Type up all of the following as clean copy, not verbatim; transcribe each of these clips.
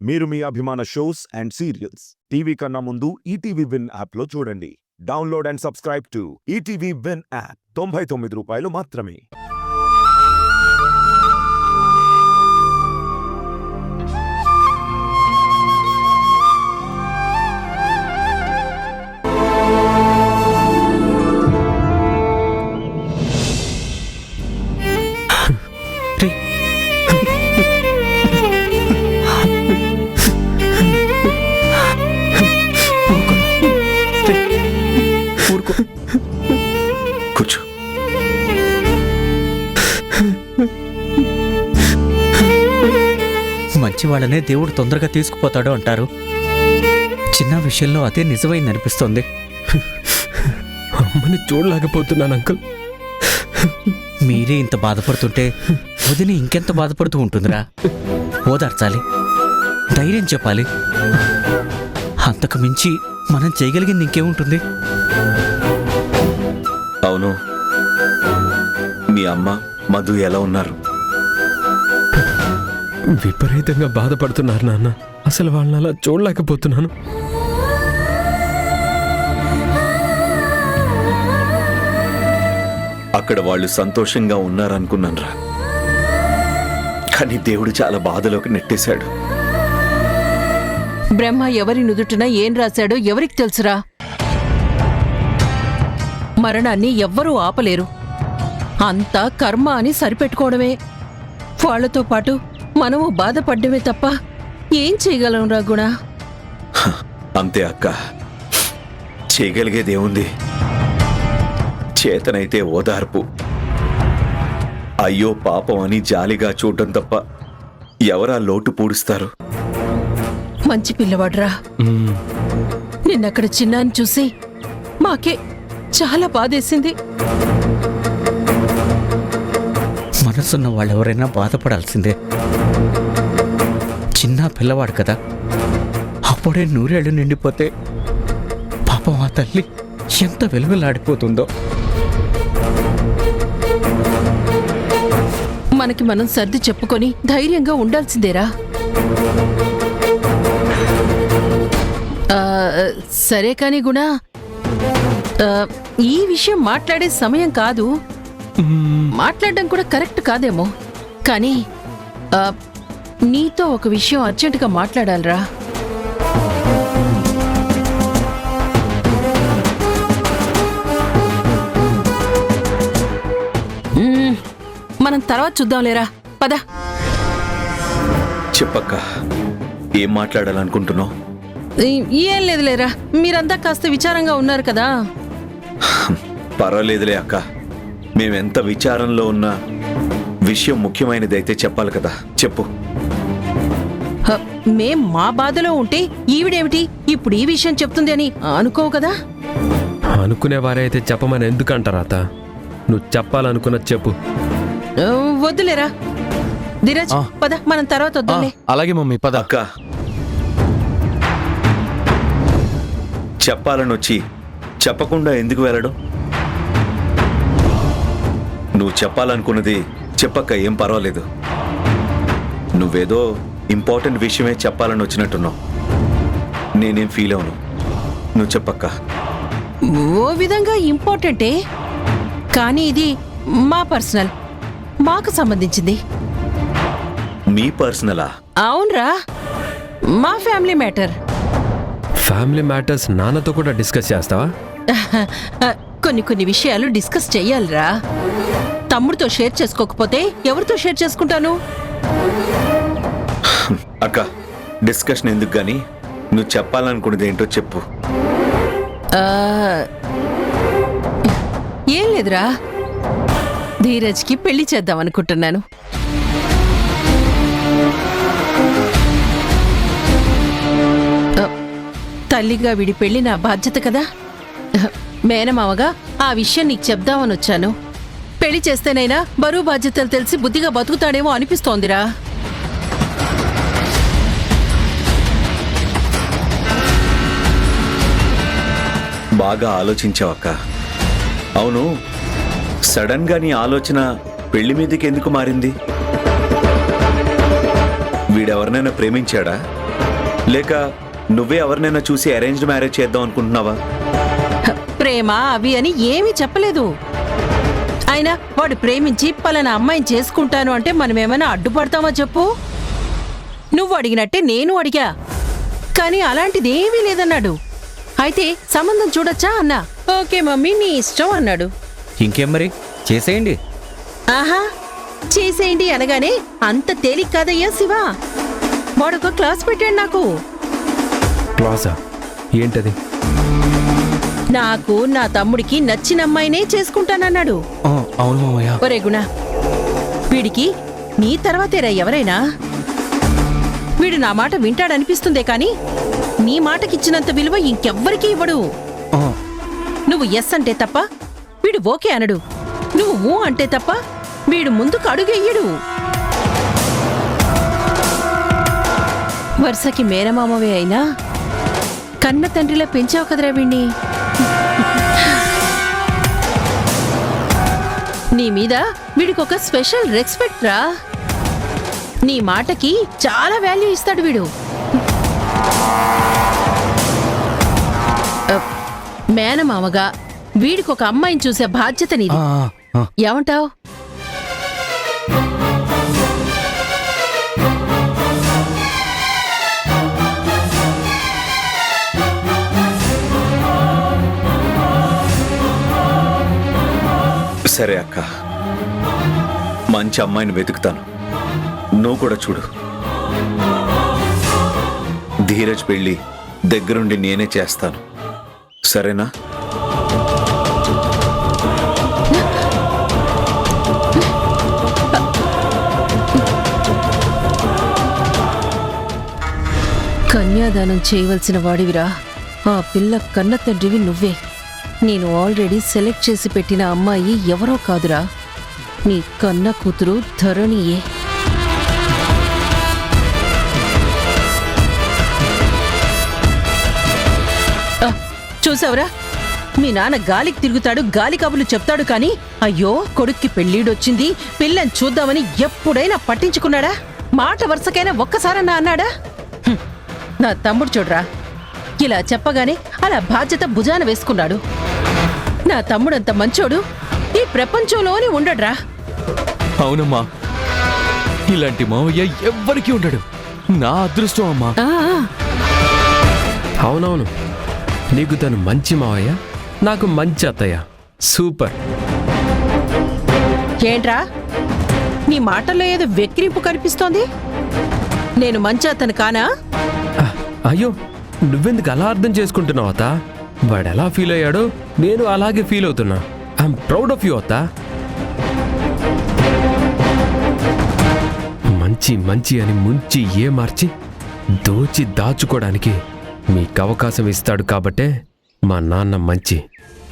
మీరు మీ అభిమాన shows and serials TV కన్నా ముందు ఈటీవీ విన్ యాప్లో చూడండి. Download and subscribe to ETV win app. 99 రూపాయలు మాత్రమే. కూర్చో. మంచి వాళ్ళనే దేవుడు తొందరగా తీసుకుపోతాడు అంటారు. చిన్న విషయంలో అదే నిజమైంది అనిపిస్తోంది. అమ్మని చూడలేకపోతున్నాను అంకుల్. మీరే ఇంత బాధపడుతుంటే వదిన ఇంకెంత బాధపడుతూ ఉంటుందిరా. ఓదార్చాలి, ధైర్యం చెప్పాలి. అంతకు మించి మనం చేయగలిగింది ఇంకేముంటుంది? అవును, మీ అమ్మ మధు ఎలా ఉన్నారు? విపరీతంగా బాధపడుతున్నారు నాన్న. అసలు వాళ్ళని అలా చూడలేకపోతున్నాను. అక్కడ వాళ్ళు సంతోషంగా ఉన్నారనుకున్నానురా, కానీ దేవుడు చాలా బాధలోకి నెట్టేశాడు. బ్రహ్మ ఎవరి నుదుటిన ఏం రాశాడో ఎవరికి తెలుసురా? మరణాన్ని ఎవ్వరూ ఆపలేరు. అంతా కర్మ అని సరిపెట్టుకోవడమే. వాళ్లతో పాటు మనము బాధపడ్డమే తప్ప ఏం చేయగలంరా గుణ? అంతే అక్క, చేయగలిగేదేముంది? చేతనైతే ఓదార్పు, అయ్యో పాపం అని జాలిగా చూడటం తప్ప ఎవరా లోటు పూడుస్తారు? మంచి పిల్లవాడ్రా. నిన్నక్కడ చిన్నాన్ని చూసి మాకే చాలా బాధేసింది. మనసున్న వాళ్ళెవరైనా బాధపడాల్సిందే. చిన్న పిల్లవాడు కదా, అప్పుడే 100 ఏళ్ళు నిండిపోతే పాపం ఆ తల్లి ఎంత వెలువెలాడిపోతుందో. మనకి మనం సర్ది చెప్పుకొని ధైర్యంగా ఉండాల్సిందేరా. సరే కాని గుణ, ఈ విషయం మాట్లాడే సమయం కాదు. మాట్లాడడం కూడా కరెక్ట్ కాదేమో, కానీ నీతో ఒక విషయం అర్జెంటుగా మాట్లాడాలిరా. మనం తర్వాత చూద్దాంలేరా, పద. చెప్పక్క, ఏం మాట్లాడాలనుకుంటున్నావు? ఏం లేదులేరా, మీరంతా కాస్త విచారంగా ఉన్నారు కదా. పర్వాలేదులే అక్క, మేమెంత విచారంలో ఉన్నా విషయం ముఖ్యమైనదైతే చెప్పాలి కదా. చెప్పు. మేం మా బాధలో ఉంటే ఈవిడేమిటి ఇప్పుడు ఈ విషయం చెప్తుంది అని అనుకోవు కదా? అనుకునేవారే అయితే చెప్పమని ఎందుకంటారా అత్త? నువ్వు చెప్పాలనుకున్నది చెప్పు. వద్దులేరా ధీరజ్, పద, మనం తర్వాత వద్దాంలే. అలాగే మమ్మీ, పద. అక్క, చెప్పాలని వచ్చి చెప్పకుండా ఎందుకు వెళ్ళడం? నువ్వు చెప్పాలనుకున్నది చెప్పక్క, ఏం పర్వాలేదు. నువ్వేదో ఇంపార్టెంట్ విషయమే చెప్పాలని వచ్చినట్టున్నావు. నేనేం ఫీల్ అవును. నువ్వు చెప్పక్క. ఓ విధంగా ఇంపార్టెంటే, కానీ ఇది మా పర్సనల్, మాకు సంబంధించింది. మీ పర్సనలా? అవునరా, మా ఫ్యామిలీ మ్యాటర్. ఫ్యామిలీ మ్యాటర్స్ నాన్నతో కూడా డిస్కస్ చేస్తావా? కొన్ని విషయాలు డిస్కస్ చెయ్యాలిరా. తమ్ముడితో షేర్ చేసుకోకపోతే ఎవరితో షేర్ చేసుకుంటాను? అక్క, డిస్కషన్ ఎందుకు గాని నువ్వు చెప్పాలనుకున్నది ఏంటో చెప్పు. ఏం లేదురా, ధీరజ్కి పెళ్లి చేద్దాం అనుకుంటున్నాను. తల్లిగా వీడి పెళ్లి నా బాధ్యత కదా. మేనమావగా ఆ విషయం నీకు చెప్దామని వచ్చాను. పెళ్లి చేస్తేనైనా బరువు బాధ్యతలు తెలిసి బుద్ధిగా బతుకుతాడేమో అనిపిస్తోందిరా. బాగా ఆలోచించావక్క. అవును, సడన్ గా నీ ఆలోచన పెళ్లి మీదకి ఎందుకు మారింది? వీడెవరినైనా ప్రేమించాడా? లేక నువ్వే ఎవరినైనా చూసి అరేంజ్డ్ మ్యారేజ్ చేద్దాం అనుకుంటున్నావా? ప్రేమ అవి అని ఏమీ చెప్పలేదు. అయినా వాడు ప్రేమించి పలానా అమ్మాయిని చేసుకుంటాను అంటే మనమేమైనా అడ్డుపడతామా చెప్పు? నువ్వు అడిగినట్టే నేను అడిగా, కానీ అలాంటిదేమీ లేదన్నాడు. అయితే సంబంధం చూడొచ్చా అన్నా. ఓకే మమ్మీ నీ ఇష్టం అన్నాడు. ఇంకేం మరి, చేసేయండి. ఆహా, చేసేయండి అనగానే అంత తేలిక కాదయ్యా శివ. వాడొక క్లాస్ పెట్టాడు నాకు. క్లాసా? ఏంటది? నాకు నా తమ్ముడికి నచ్చిన అమ్మాయినే చేసుకుంటానన్నాడు. అవును మామయ్య. ఒరే గుణ, వీడికి నీ తర్వాతేరా ఎవరైనా. వీడు నా మాట వింటాడనిపిస్తుందే కాని నీ మాటకిచ్చినంత విలువ ఇంకెవ్వరికీ ఇవ్వడు. నువ్వు ఎస్ అంటే తప్ప వీడు ఓకే అనడు. నువ్వు ఊ అంటే తప్ప వీడు ముందుకు అడుగెయ్యడు. వరుసకి మేనమామవే అయినా కన్న తండ్రిలా పెంచావు కదరా వీణ్ణి. నీ మీద వీడికొక స్పెషల్ రెస్పెక్ట్ రా. నీ మాటకి చాలా వాల్యూ ఇస్తాడు వీడు. మేనమామగా వీడికొక అమ్మాయిని చూసే బాధ్యత నీది. ఏమంటావ్? సరే అక్క, మంచి అమ్మాయిని వెతుకుతాను. నువ్వు కూడా చూడు. ధీరజ్ పెళ్ళి దగ్గరుండి నేనే చేస్తాను, సరేనా? కన్యాదానం చేయవలసిన వాడివిరా. ఆ పిల్ల కన్న తండ్రివి నువ్వే. నేను ఆల్రెడీ సెలెక్ట్ చేసి పెట్టిన అమ్మాయి ఎవరో కాదురా, నీ కన్న కూతురు ధరణియే. చూసావురా, మీ నాన్న గాలికి తిరుగుతాడు, గాలి కబుర్లు చెప్తాడు కాని అయ్యో కొడుక్కి పెళ్ళీడొచ్చింది, పిల్లని చూద్దామని ఎప్పుడైనా పట్టించుకున్నాడా? మాట వరుసకైనా ఒక్కసారన్నా అన్నాడా? నా తమ్ముడు చూడరా, ఇలా చెప్పగానే అలా బాధ్యత భుజాన వేసుకున్నాడు. నా తమ్ముడంత మంచోడు ఈ ప్రపంచంలోనే ఉండడ్రా. అవునమ్మా, ఇలాంటి మావయ్య ఎవ్వరికీ ఉండడు. నా అదృష్టం అమ్మా. అవునవును, నీకు తను మంచి మావయ్య, నాకు మంచి అత్తయ్య. సూపర్. ఏంట్రా నీ మాటల్లో ఏదో వెక్కిరింపు కనిపిస్తోంది? నేను మంచి అతను కానా? అయ్యో, నువ్వెందుకు అలా అర్థం చేసుకుంటున్నావు అత్త? వాడు ఎలా ఫీల్ అయ్యాడో నేను అలాగే ఫీల్ అవుతున్నా. ఐఎమ్ ప్రౌడ్ ఆఫ్ యూ అత్త. మంచి మంచి అని ముంచి మార్చి దోచి దాచుకోవడానికి మీకు అవకాశం ఇస్తాడు కాబట్టే మా నాన్న మంచి.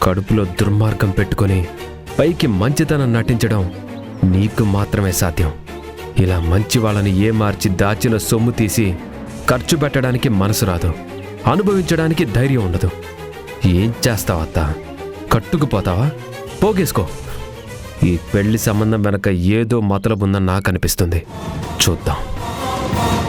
కడుపులో దుర్మార్గం పెట్టుకొని పైకి మంచితనం నటించడం నీకు మాత్రమే సాధ్యం. ఇలా మంచి వాళ్ళని మార్చి దాచిన సొమ్ము తీసి ఖర్చు పెట్టడానికి మనసు రాదు, అనుభవించడానికి ధైర్యం ఉండదు. ఏం చేస్తావత్తా? కట్టుకుపోతావా? పోగేసుకో. ఈ పెళ్లి సంబంధం వెనక ఏదో మతలబుందని నాకు అనిపిస్తుంది. చూద్దాం.